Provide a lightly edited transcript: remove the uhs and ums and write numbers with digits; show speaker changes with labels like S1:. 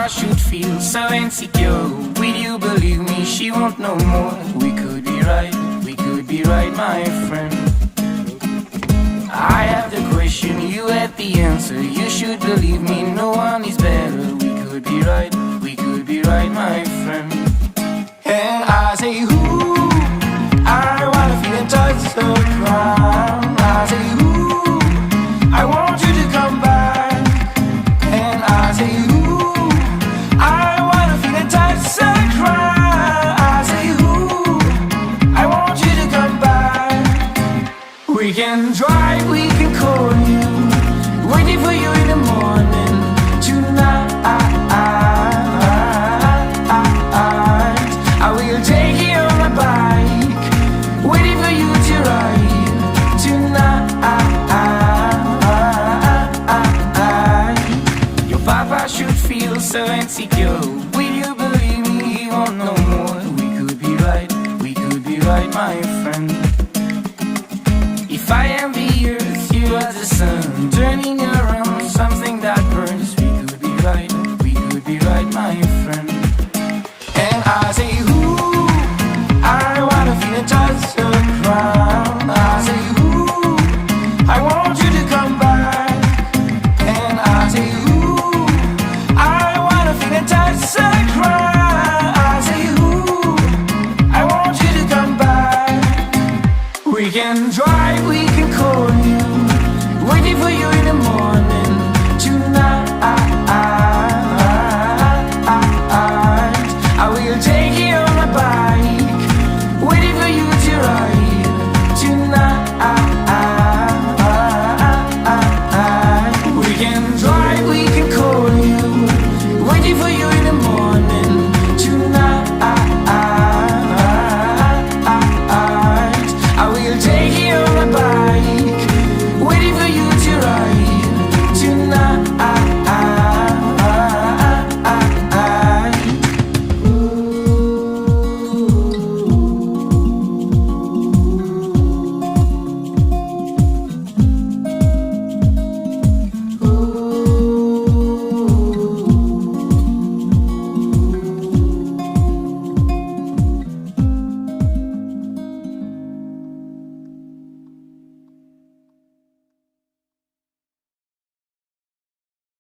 S1: papa should feel so insecure. Will you believe me? She won't know more. We could be right, my friend. I have the question, you have the answer. You should believe me, no one is better. We could be right, my friend. And I say, ooh, I wanna feel and touch the ground. I say, ooh, I want you to come back. And I say, ooh, I wanna feel and touch the ground. I say, ooh, I want you to come back. We can drive, we can call you, waiting for you in the morning tonight. I will take you on my bike, waiting for you to ride tonight. Your papa should feel so insecure. Will you believe me? He won't know more. We could be right, my friend. If I am the earth, you are the sun.